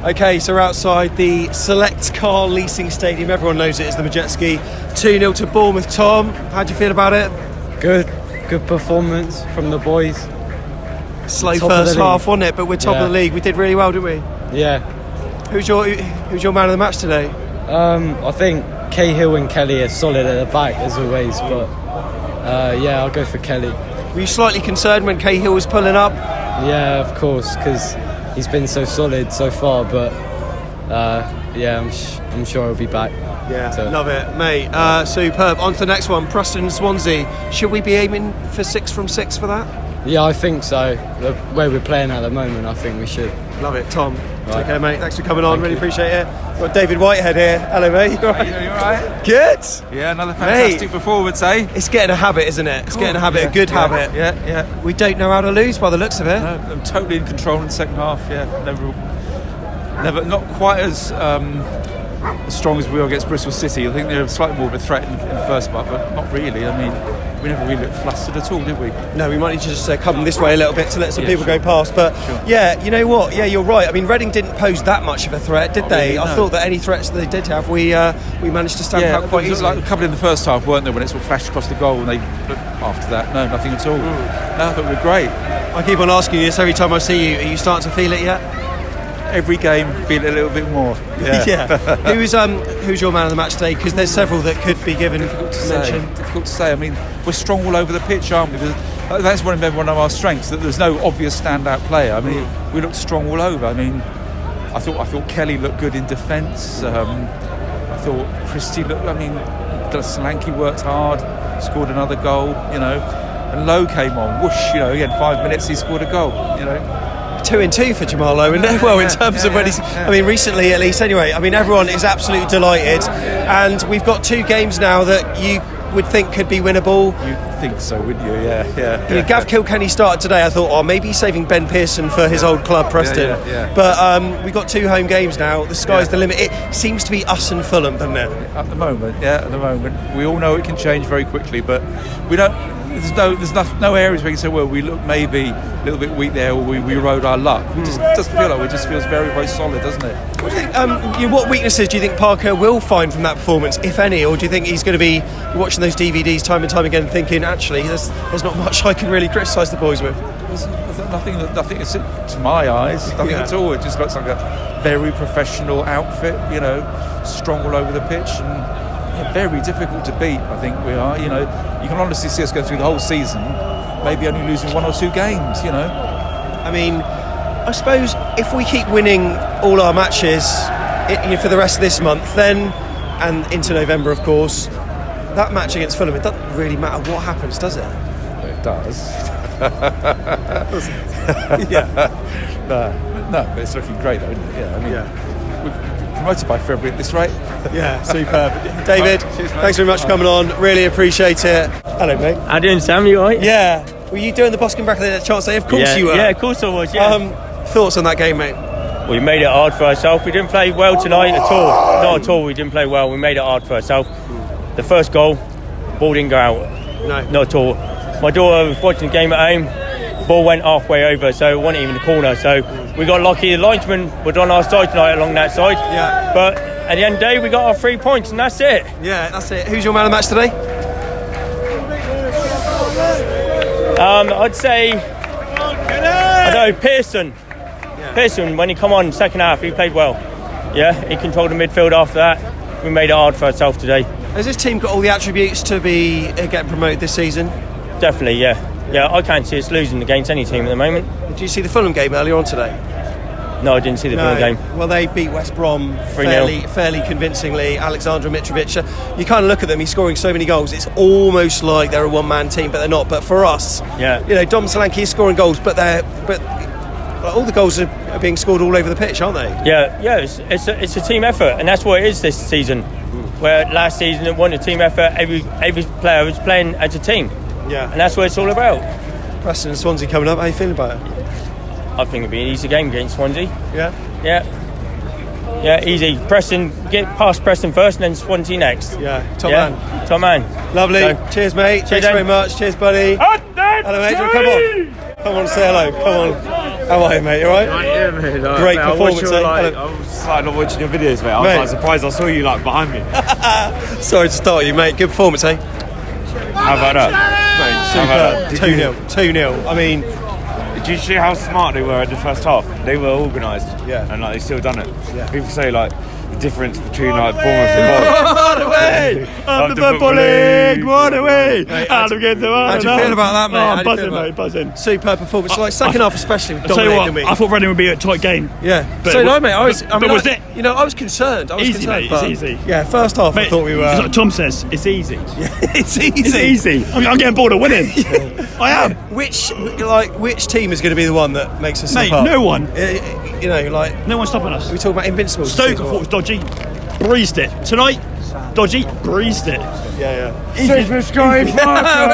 Okay, so we're outside the Select Car Leasing Stadium. Everyone knows it as the Madejski. 2-0 to Bournemouth. Tom, how do you feel about it? Good performance from the boys. Slow first half, wasn't it? But we're top of the league. We did really well, didn't we? Yeah. Who's your man of the match today? I think Cahill and Kelly are solid at the back as always, but I'll go for Kelly. Were you slightly concerned when Cahill was pulling up? Yeah, of course, because he's been so solid so far, but I'm sure he'll be back. Yeah, so. Love it, mate. Superb. On to the next one, Preston Swansea. Should we be aiming for 6 from 6 for that? Yeah, I think so. The way we're playing at the moment, I think we should. Love it, Tom. Right. Take care, mate. Thanks for coming on. Really appreciate it. We've got David Whitehead here. Hello, mate. You all right? You all right? Good. Yeah, another fantastic performance, eh? It's getting a habit, isn't it? It's getting a habit, a good habit. Yeah. We don't know how to lose by the looks of it. No, I'm totally in control in the second half. Yeah, never, not quite as strong as we were against Bristol City. I think they were slightly more of a threat in the first part, but not really. I mean, we never really looked flustered at all, did we? No, we might need to just come this way a little bit to let some people go past. But yeah, you know what? Yeah, you're right. I mean, Reading didn't pose that much of a threat, did they? Really, no. I thought that any threats that they did have, we managed to stamp out quite easily. Like a couple in the first half, weren't there, when it sort of flashed across the goal, and they after that, no, nothing at all. No, I thought we were great. I keep on asking you this every time I see you. Are you starting to feel it yet? Every game, feel it a little bit more. Yeah. Who's your man of the match today? Because there's several that could be given mention. Difficult to say. I mean, we're strong all over the pitch, aren't we? That's one of our strengths. That there's no obvious standout player. I mean, we looked strong all over. I mean, I thought Kelly looked good in defence. I thought Christie looked. I mean, Solanke worked hard, scored another goal. You know, and Lowe came on. Whoosh! You know, he had 5 minutes. He scored a goal. You know. 2-2 for Jamal Lowe, in terms of when he's. I mean, recently at least. Anyway, I mean, everyone is absolutely delighted, and we've got 2 games now that you would think could be winnable. You'd think so, wouldn't you? Yeah. Gav Kilkenny started today. I thought, maybe he's saving Ben Pearson for his old club, Preston. Yeah. But we've got 2 home games now. The sky's the limit. It seems to be us and Fulham, doesn't it? At the moment, we all know it can change very quickly, but we don't. There's no areas where you can say, well, we look maybe a little bit weak there, or we rode our luck. It just doesn't feel like it. Just feels very, very solid, doesn't it? What do you think? What weaknesses do you think Parker will find from that performance, if any, or do you think he's going to be watching those DVDs time and time again, thinking, actually, there's not much I can really criticise the boys with? There's nothing. It's to my eyes, nothing at all. It just looks like a very professional outfit. You know, strong all over the pitch and. Very difficult to beat, I think we are. You know, you can honestly see us go through the whole season, maybe only losing 1 or 2 games. You know, I mean, I suppose if we keep winning all our matches for the rest of this month, then and into November, of course, that match against Fulham, it doesn't really matter what happens, does it? It does. No, but it's looking great, though, isn't it? Yeah, I mean, we're promoted by February at this rate. Yeah, superb. David, thanks very much for coming on. Really appreciate it. Hello, mate. How you doing, Sam? You alright? Yeah. Were you doing the Boscombe Bracket at chance day? Of course you were. Yeah, of course I was, yeah. Thoughts on that game, mate? We made it hard for ourselves. We didn't play well tonight at all. Not at all, we didn't play well. We made it hard for ourselves. The first goal, ball didn't go out. No. Not at all. My daughter was watching the game at home. Ball went halfway over, so it wasn't even the corner. So we got lucky. The linesman was on our side tonight along that side. Yeah. But at the end of the day, we got our 3 points, and that's it. Yeah, that's it. Who's your man of the match today? I'd say, I don't know, Pearson. Yeah. Pearson, when he come on second half, he played well. Yeah, he controlled the midfield after that. We made it hard for ourselves today. Has this team got all the attributes to be getting promoted this season? Definitely, yeah. Yeah, I can't see us losing against any team at the moment. Did you see the Fulham game earlier on today? No, I didn't see the Fulham game. Well, they beat West Brom 3-0. fairly convincingly. Alexander Mitrovic, you kind of look at them, he's scoring so many goals, it's almost like they're a one-man team, but they're not. But for us, Dom Solanke is scoring goals, but all the goals are being scored all over the pitch, aren't they? Yeah, it's a team effort, and that's what it is this season. Where last season it wasn't a team effort, every player was playing as a team. Yeah. And that's what it's all about. Preston and Swansea coming up, how are you feeling about it? I think it'll be an easy game against Swansea. Yeah, easy. Preston, get past Preston first and then Swansea next. Top man. Lovely. Cheers, mate. Thanks very much. Cheers, buddy. Hello, mate. Come on, say hello. Come on. How are you, mate? You alright? Yeah, mate. Great performance, eh? I was like not watching your videos, mate. I was like surprised I saw you like behind me. Sorry to start you, mate. Good performance, eh? How about that? Mate, superb. 2-0. I mean, did you see how smart they were in the first half? They were organised, and like they still done it. Yeah. People say like the difference between like Bournemouth and what away! Of the Football League, what away! How do you feel about that, mate? I'm buzzing, mate, buzzing. Superb performance. Like second half, especially. With I'll tell you what, I thought Reading would be a tight game. Yeah. But so no, mate. I was concerned. Easy, mate. It's easy. Yeah. First half, mate, I thought we were. Like Tom says, it's easy. Yeah, it's easy. It's easy. I'm getting bored of winning. I am. Which team is going to be the one that makes us slip up? No one. No one's stopping us. We talk about invincibles. Stoke, I thought was dodgy. Breezed it. Tonight, dodgy. Breezed it. Yeah. Super Scottish Parker,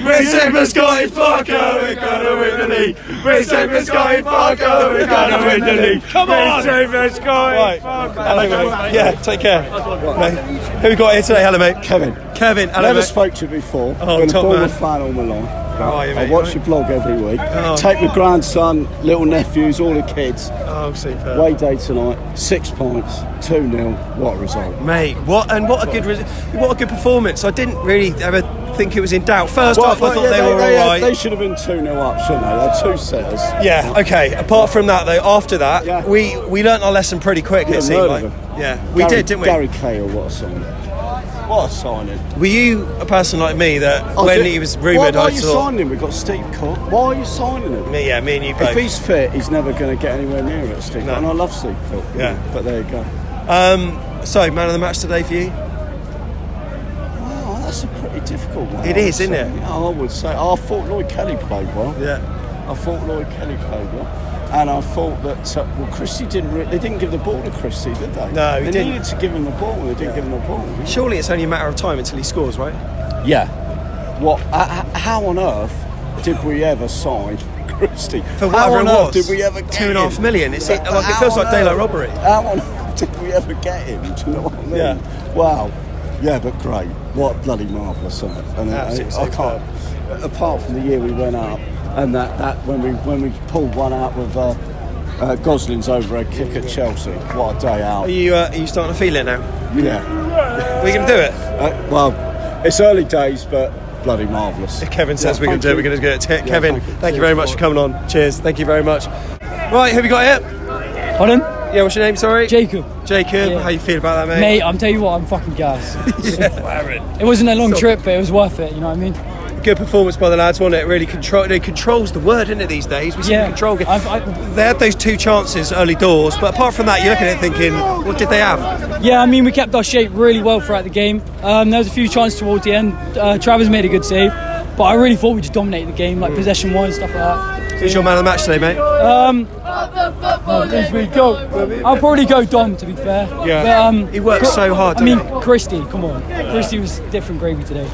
we're Super Scottish Parker, we're gonna win the league. We're Super Scottish Parker, we're gonna win the league. Come on! Super Scottish Parker. Hello, mate. Yeah, take care. Mate. Who we got here today? Hello, mate. Kevin. Hello, Never mate. spoke to you before. Oh, Been a top Bournemouth man. fan all my life. How are you, mate? I watch your vlog every week. Oh. Take my grandson, little nephews, all the kids. Oh, super. Away day tonight. 6 points. 2-0. What a result, Mate. What a good performance. I didn't really ever think it was in doubt. First half, I thought they were all right. They should have been 2-0 up, shouldn't they? They're two setters. Yeah. Okay. Apart from that, though, after that, we learnt our lesson pretty quick. It seemed like. Yeah, we did, didn't we? Gary Cahill, what a signing! What a signing! Were you a person like me that he was rumoured? Why are you signing him? We've got Steve Cook. Why are you signing him? Me and you both. If he's fit, he's never going to get anywhere near it, Steve. No. And I love Steve Cook. Yeah. But there you go. So, man of the match today for you? Oh, that's a pretty difficult one. It is, isn't it? Yeah, I would say. I thought Lloyd Kelly played well. Yeah. I thought Lloyd Kelly played well. And I thought that, Christie they didn't give the ball to Christie, did they? No, he They didn't. needed to give him the ball, and they didn't give him the ball. Surely it's only a matter of time until he scores, right? Yeah. What? How on earth did we ever sign Christie? For whatever it was. Did we ever get him? $2.5 million. It feels like daylight robbery. How on earth did we ever get him? Do you know what I mean? Yeah. Wow. Yeah, but great. What a bloody marvellous sign. And Absolutely I can't. Apart from the year we went up, and that when we pulled one out with Gosling's overhead kick at Chelsea. What a day out. Are you starting to feel it now? Yeah. We can do it. Well, it's early days, but bloody marvellous. If Kevin says we can do it, we're going to do it. Kevin, thank you very much for coming on. Cheers. Thank you very much. Right, who have you got here? Pardon? Yeah, what's your name, sorry? Jacob. Yeah. How you feel about that, mate? Mate, I'm telling you what, I'm fucking gassed. It wasn't a long trip, but it was worth it, you know what I mean? Good performance by the lads, wasn't it? Really controls the word, isn't it, these days? We seem to control it. They had those 2 chances early doors, but apart from that, you're looking at it thinking, what did they have? Yeah, I mean, we kept our shape really well throughout the game. There was a few chances towards the end. Travers made a good save, but I really thought we just dominated the game, like possession-wise, stuff like that. Who's your man of the match today, mate? I'll probably go Dom, to be fair. Yeah. But, he works so hard. Christie, come on. Christie was different gravy today.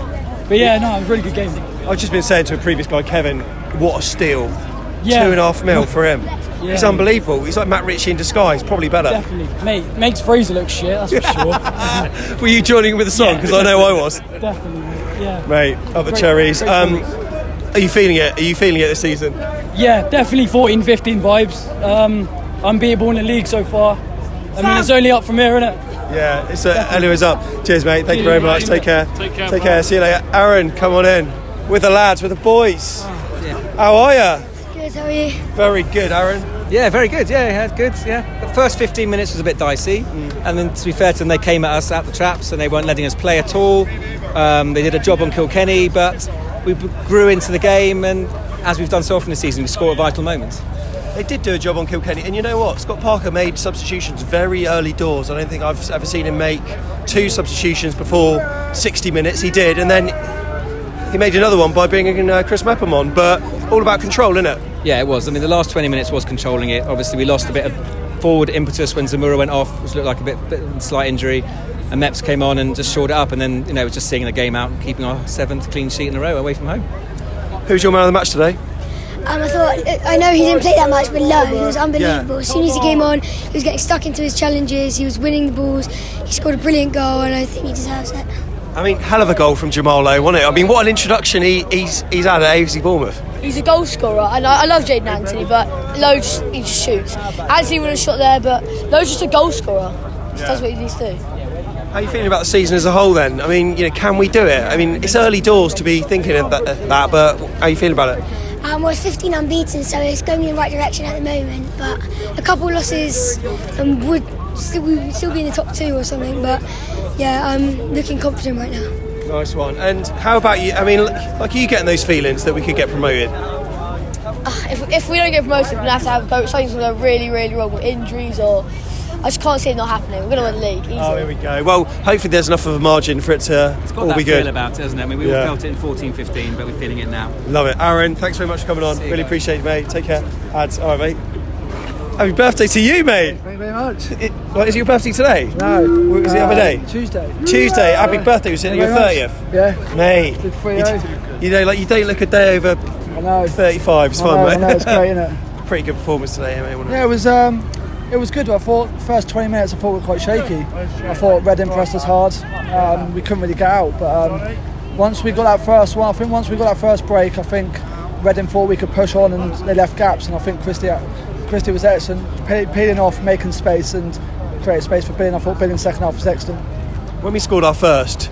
But yeah, no, it was a really good game. I've just been saying to a previous guy, Kevin, what a steal. Yeah. $2.5 million for him. Yeah. He's unbelievable. He's like Matt Ritchie in disguise, probably better. Definitely. Mate, makes Fraser look shit, that's for sure. Were you joining with the song? Because I know I was. Definitely, yeah. Mate, up the Cherries. Are you feeling it? Are you feeling it this season? Yeah, definitely 14-15 vibes. Unbeatable in the league so far. I mean, it's only up from here, innit? Yeah, it's anyways up. Cheers, mate. Thank you very much. Take care. Take care. See you later. Aaron, come on in. With the lads, with the boys. How are you? Good, how are you? Very good, Aaron. Yeah, very good. Yeah, good. Yeah, the first 15 minutes was a bit dicey, and then to be fair to them, they came at us at the traps and they weren't letting us play at all. They did a job on Kilkenny, but we grew into the game, and as we've done so often this season, we score at vital moments. They did do a job on Kilkenny, and you know what? Scott Parker made substitutions very early doors. I don't think I've ever seen him make 2 substitutions before 60 minutes. He did, and then he made another one by bringing Chris Mepham on, but all about control, isn't it? Yeah, it was. I mean, the last 20 minutes was controlling it. Obviously, we lost a bit of forward impetus when Zamora went off, which looked like a bit slight injury, and Meps came on and just shored it up, and then, it was just seeing the game out and keeping our 7th clean sheet in a row away from home. Who's your man of the match today? I know he didn't play that much, but Lowe, he was unbelievable. As soon as he came on, he was getting stuck into his challenges, he was winning the balls, he scored a brilliant goal, and I think he deserves it. I mean, hell of a goal from Jamal Lowe, wasn't it? I mean, what an introduction he's had at AFC Bournemouth. he's a goal scorer, and I love Jaden Anthony, but Lowe he just shoots. Anthony would have shot there, but Lowe's just a goal scorer. He does what he needs to do. How are you feeling about the season as a whole then? I mean, can we do it? I mean, it's early doors to be thinking of that, but how are you feeling about it? Well, it's 15 unbeaten, so it's going in the right direction at the moment. But a couple of losses and would still be in the top 2 or something. But yeah, I'm looking confident right now. Nice one. And how about you? I mean, like, are you getting those feelings that we could get promoted? If we don't get promoted, we're going to have something's going to go really, really wrong with injuries or... I just can't see it not happening. We're going to win the league. Easy. Oh, here we go. Well, hopefully there's enough of a margin for it to all be good. It's got that feel about it, hasn't it? I mean, we all felt it in 14-15, but we're feeling it now. Love it. Aaron, thanks very much for coming on. Really appreciate it, mate. Take care. Ads. All right, mate. Happy birthday to you, mate. Thank you very much. Is it your birthday today? No. What was the other day? Tuesday. Tuesday. Happy birthday. Was it your 30th? Yeah. Mate. Did 3-0. You don't look a day over 35. It's fun, mate. I know, it's great, isn't it? Pretty good performance today, mate. Yeah, it was good. I thought first 20 minutes I thought we were quite shaky. I thought Reading pressed us hard. We couldn't really get out, but once we got that first one, I think once we got that first break, I think Reading thought we could push on and they left gaps, and I think Christie was excellent, peeling off, making space and creating space for Billing. I thought Billing's second half was excellent. When we scored our first,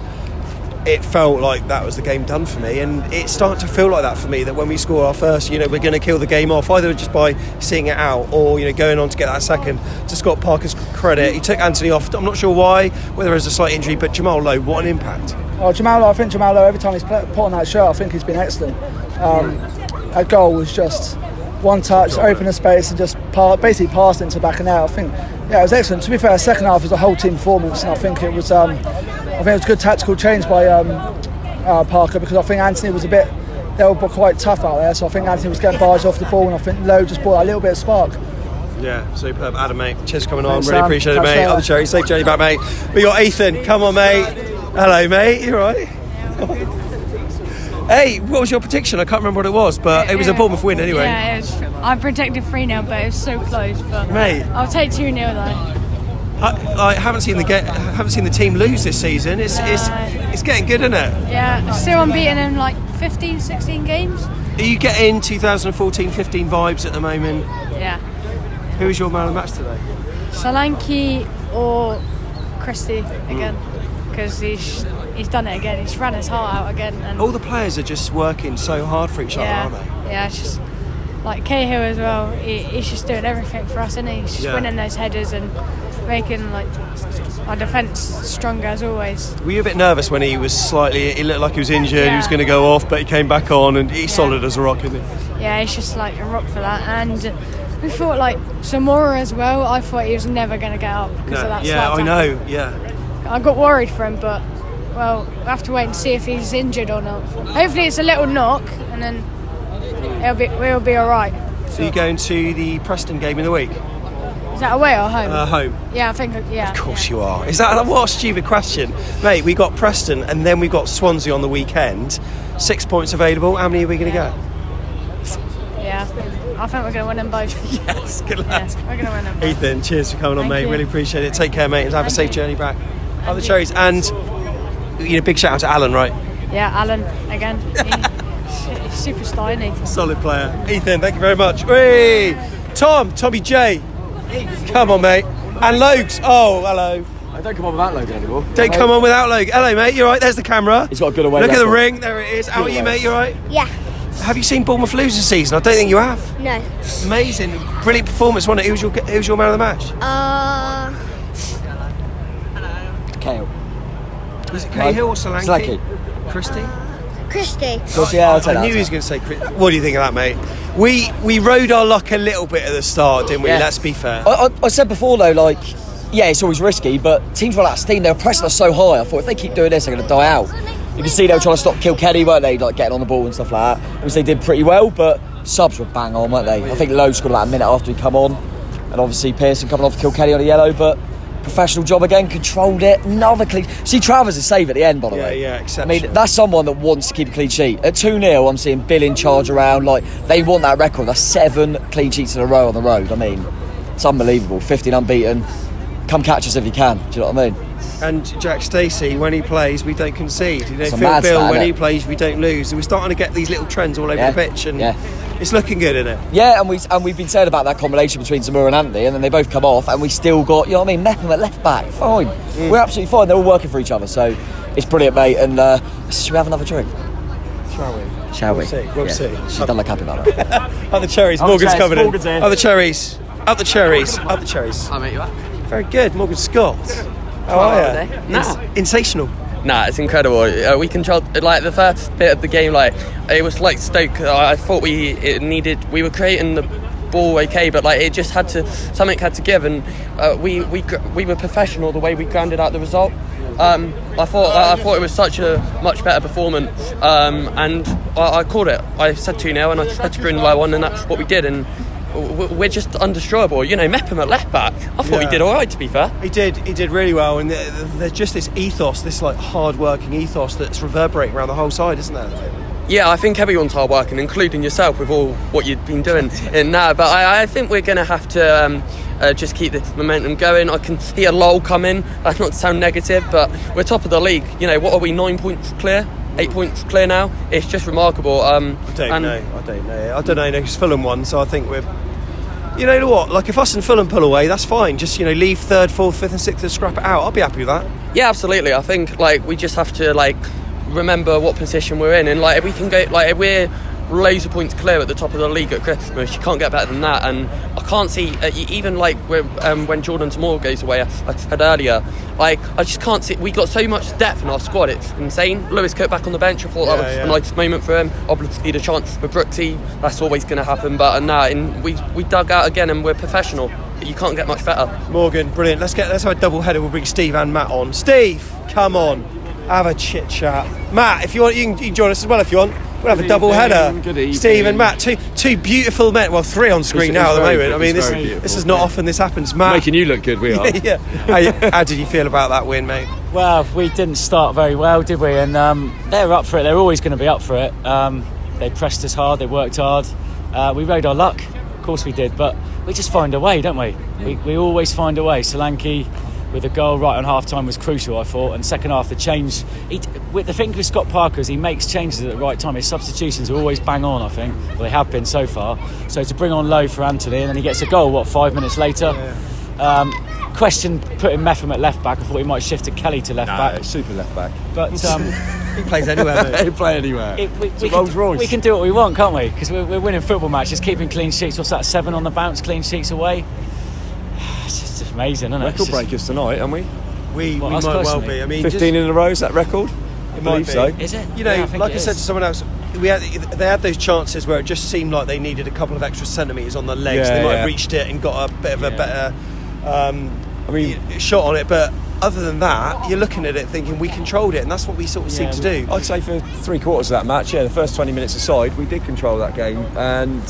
it felt like that was the game done for me, and it's starting to feel like that for me, that when we score our first, we're going to kill the game off, either just by seeing it out or going on to get that second. To Scott Parker's credit, he took Anthony off. I'm not sure why, whether it was a slight injury, but Jamal Lowe, what an impact. I think Jamal Lowe, every time he's put on that shirt, I think he's been excellent. That goal was just one touch, open a space and just basically passed into the back of net. I think it was excellent. To be fair, second half was a whole team performance, and I think it was a good tactical change by Parker, because I think Anthony was they were quite tough out there, so I think Anthony was getting bars off the ball, and I think Lowe just brought a little bit of spark. Yeah, superb. Adam, mate, cheers for coming on. Thanks, really appreciate it, mate. Other Cherries, safe journey back, mate. We got Ethan, come on, mate. Hello, mate, you alright? Hey, what was your prediction? I can't remember what it was, but it was a Bournemouth win anyway. Yeah, I predicted 3-0, but it was so close. But mate, I'll take 2-0 though. I haven't seen the team lose this season. It's getting good, isn't it? Yeah, still unbeaten in like 15, 16 games. Are you getting 2014-15 vibes at the moment? Yeah. Who was your man of the match today? Solanke or Christie again, because he's done it again. He's ran his heart out again. And all the players are just working so hard for each other, aren't they? Yeah, it's just like Cahill as well. He's just doing everything for us, isn't he? He's just winning those headers and making like our defence stronger as always. Were you a bit nervous when he looked like he was injured, he was going to go off, but he came back on and he's solid as a rock, isn't he? Yeah, he's just like a rock for that. And we thought like Zamora as well, I thought he was never going to get up because of that slap tackle. I got worried for him, but well, we'll have to wait and see if he's injured or not. Hopefully it's a little knock and then we'll be alright. So you're going to the Preston game in the week? Is that away or home? Home. Yeah, I think, yeah. Of course you are. Is that what a stupid question? Mate, we got Preston and then we got Swansea on the weekend. 6 points available. How many are we going to get? Yeah, I think we're going to win them both. Yes, good lad. Yeah, we're going to win them both. Ethan, cheers for coming on, mate. You. Really appreciate it. Take care, mate, and have a safe journey back. Other Cherries. And big shout out to Alan, right? Yeah, Alan, again. He's superstar, isn't he? Solid player. Ethan, thank you very much. Whee! Tommy J. Come on, mate. And Logues. Oh, hello. I don't come on without Logan anymore. Don't come on without Logan. Hello, mate. You alright? There's the camera. He's got a good away. Look at the ring. There it is. How are you, mate? You alright? Yeah. Have you seen Bournemouth lose this season? I don't think you have. No. Amazing. Brilliant performance, wasn't it? Who's your man of the match? Cahill. Was it Cahill or Solanke? Christie? Christie. Yeah, I'll take I knew he was going to say Christie. What do you think of that, mate? We rode our luck a little bit at the start, didn't we? Yeah. Let's be fair. I said before though, like, yeah, it's always risky, but teams were like steam. They were pressing us so high. I thought if they keep doing this, they're going to die out. You can see they were trying to stop Kilkenny, weren't they? Like getting on the ball and stuff like that. Which they did pretty well, but subs were bang on, weren't they? I think Lowe scored about a minute after he come on, and obviously Pearson coming off Kilkenny on a yellow, but professional job again, controlled it. Another clean. See, Travers a save at the end, by the way. Yeah, exceptional. I mean, that's someone that wants to keep a clean sheet. At 2-0, I'm seeing Billing charge around. Like, they want that record. That's 7 clean sheets in a row on the road. I mean, it's unbelievable. 15 unbeaten. Come catch us if you can. Do you know what I mean? And Jack Stacey, when he plays, we don't concede. It's a Phil mad Bill, stat, when innit? he plays, we don't lose. We're starting to get these little trends all over the pitch, and it's looking good, isn't it? Yeah, and we've been saying about that combination between Zamora and Andy, and then they both come off, and we still got, you know what I mean, Mepham at left back. Fine. We're absolutely fine. They're all working for each other, so it's brilliant, mate. And should we have another drink? Shall we? We'll see. She's done like happy about it. Up the cherries. Morgan's coming in. Up the cherries. Up the cherries. Up the cherries. Hi mate, you are? Very good, Morgan Scott. How are you? Sensational. Nah, it's incredible. We controlled like the first bit of the game. Like it was like Stoke. I thought we were creating the ball okay, but like it just something had to give, and we were professional the way we grounded out the result. I thought it was such a much better performance, and I called it. I said 2-0, and I had to bring Lowe on, and that's what we did. And we're just undestroyable. You know, Mepham at left back. I thought he did all right, to be fair. He did really well, and there's just this ethos, this like hard-working ethos that's reverberating around the whole side, isn't there? Yeah, I think everyone's hard working, including yourself, with all what you've been doing in now. But I think we're going to have to just keep the momentum going. I can hear Lowe come in. That's not to sound negative, but we're top of the league. You know, what are we, 9 points clear? 8 points clear now? It's just remarkable. I don't know, because Fulham won, so I think we're... You know what? Like, if us and Fulham pull away, that's fine. Just, leave 3rd, 4th, 5th and 6th and scrap it out. I'll be happy with that. Yeah, absolutely. I think, we just have to, remember what position we're in. And, if we can go... if we're loads of points clear at the top of the league at Christmas, you can't get better than that. And I can't see... even, when Jordan Jamal goes away, I said earlier, I just can't see... We got so much depth in our squad, it's insane. Lewis Cook back on the bench, I thought that was a nice moment for him. Obviously the chance for Brooksy, that's always going to happen, but we dug out again, and we're professional. You can't get much better. Morgan, brilliant. Let's have a double header. We'll bring Steve and Matt on. Steve, come on, have a chit chat. Matt, if you want, you can join us as well if you want. We'll have a double header. Steve and Matt, two beautiful men. Well, 3 on screen now at the moment. I mean, this is not often this happens. Matt, making you look good, we are. Yeah. How did you feel about that win, mate? Well, we didn't start very well, did we? And they were up for it. They're always going to be up for it. They pressed us hard. They worked hard. We rode our luck. Of course we did. But we just find a way, don't we? We always find a way. Solanke with a goal right on half-time was crucial, I thought. And second half, the change... the thing with Scott Parker is he makes changes at the right time. His substitutions are always bang on, I think. Well, they have been so far. So to bring on Lowe for Anthony, and then he gets a goal, 5 minutes later? Yeah. Question putting Mepham at left back. I thought he might shift to Kelly to left back. Super left back. But he plays anywhere, mate. He'll play anywhere. We can do what we want, can't we? Because we're winning football matches, keeping clean sheets. What's that, 7 on the bounce, clean sheets away? It's just amazing, isn't it? Record breakers tonight, aren't we? We might well be. I mean, 15 in a row, is that record? It might be. So. Is it? I said to someone else, they had those chances where it just seemed like they needed a couple of extra centimetres on the legs. They might have reached it and got a bit of a better shot on it, but other than that, you're looking at it thinking we controlled it, and that's what we sort of seem to do. I'd say for 3/4 of that match, the first 20 minutes aside, we did control that game, and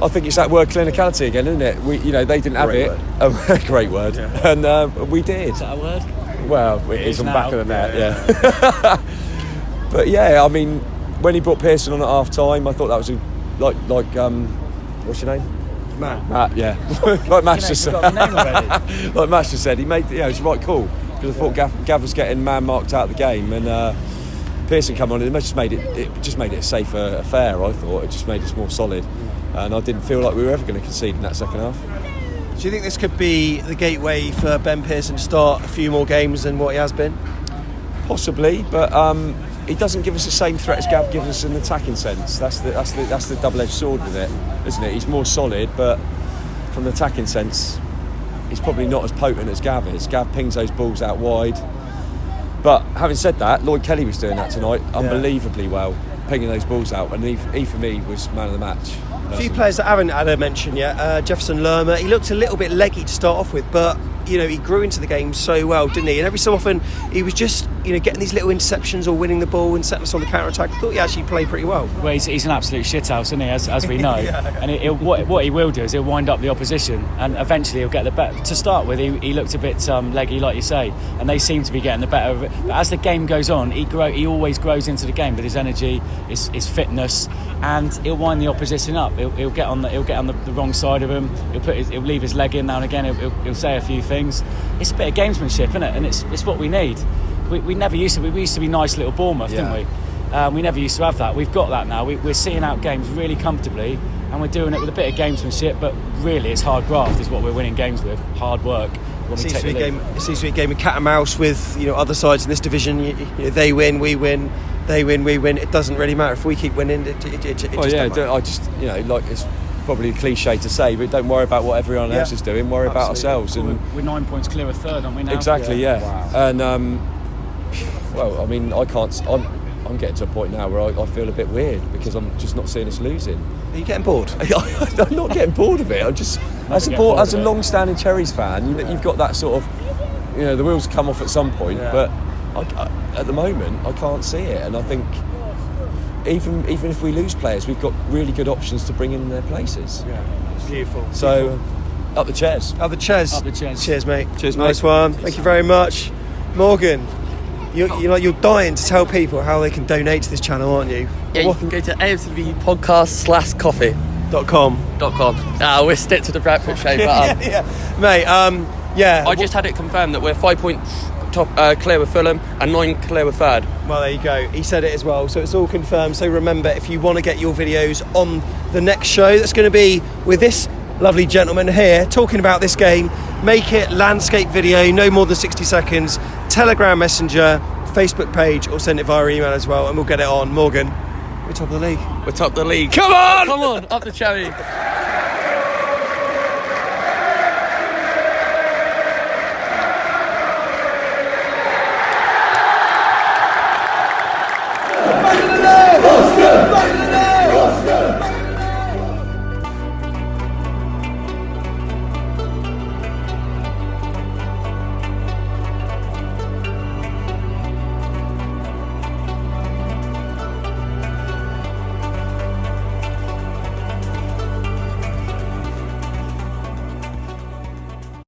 I think it's that word clinicality again, isn't it? They didn't have it. Great word. Yeah. And we did. Is that a word? Well, it is on the back of the net, yeah. But yeah, I mean, when he brought Pearson on at half time, I thought that was like what's your name? Matt, yeah. Like Matt just said. Like Matt just said, he made it was the right call, because I thought Gav was getting man marked out of the game, and Pearson come on, it just made it a safer affair. I thought it just made us more solid, and I didn't feel like we were ever going to concede in that second half. Do you think this could be the gateway for Ben Pearson to start a few more games than what he has been? Possibly, but he doesn't give us the same threat as Gav gives us in the attacking sense. That's the double-edged sword with it, isn't it? He's more solid, but from the attacking sense, he's probably not as potent as Gav is. Gav pings those balls out wide. But having said that, Lloyd Kelly was doing that tonight unbelievably well, pinging those balls out, and he for me was man of the match. A few players that haven't had a mention yet. Jefferson Lerma, he looked a little bit leggy to start off with, but he grew into the game so well, didn't he? And every so often he was just getting these little interceptions or winning the ball and setting us on the counter attack. I thought he actually played pretty well. Well, he's an absolute shithouse, isn't he? As we know. And what he will do is he'll wind up the opposition, and eventually he'll get the better. To start with, he looked a bit leggy, like you say, and they seem to be getting the better of it. But as the game goes on, he always grows into the game with his energy, his fitness, and he'll wind the opposition up. He'll get on the wrong side of him. He'll leave his leg in now and again. He'll say a few things. things. It's a bit of gamesmanship, isn't it? And it's what we need. We never used to. We used to be nice little Bournemouth, didn't we? We never used to have that. We've got that now. We're seeing out games really comfortably, and we're doing it with a bit of gamesmanship. But really, it's hard graft is what we're winning games with. Hard work. It seems to be a game of cat and mouse with other sides in this division. They win, we win. They win, we win. It doesn't really matter if we keep winning. It just I just like it's probably a cliche to say, but don't worry about what everyone else is doing. Worry about ourselves. And we're 9 points clear of third, aren't we now? Exactly, yeah. Wow. And well, I mean, I can't. I'm getting to a point now where I feel a bit weird because I'm just not seeing us losing. Are you getting bored? I'm not getting bored of it. I'm just as a long-standing Cherries fan, you've got that sort of, the wheels come off at some point, but at the moment I can't see it, and I think even if we lose players, we've got really good options to bring in their places. Yeah, beautiful. So up the chairs. Up the chairs. Up the chairs. Cheers, mate. Cheers, mate. Nice one. Thank you very much, Morgan. You're dying to tell people how they can donate to this channel, aren't you? Yeah, you can go to AFCB podcast/coffee.com. We'll stick to the Bradford show, but mate. I just had it confirmed that we're 5 points clear with Fulham and 9 clear with third. Well, there you go. He said it as well, so it's all confirmed. So remember, if you want to get your videos on the next show, that's going to be with this lovely gentleman here talking about this game. Make it landscape video, no more than 60 seconds. Telegram Messenger, Facebook page, or send it via email as well, and we'll get it on. Morgan, we're top of the league. We're top of the league. Come on! Come on, up the Cherries.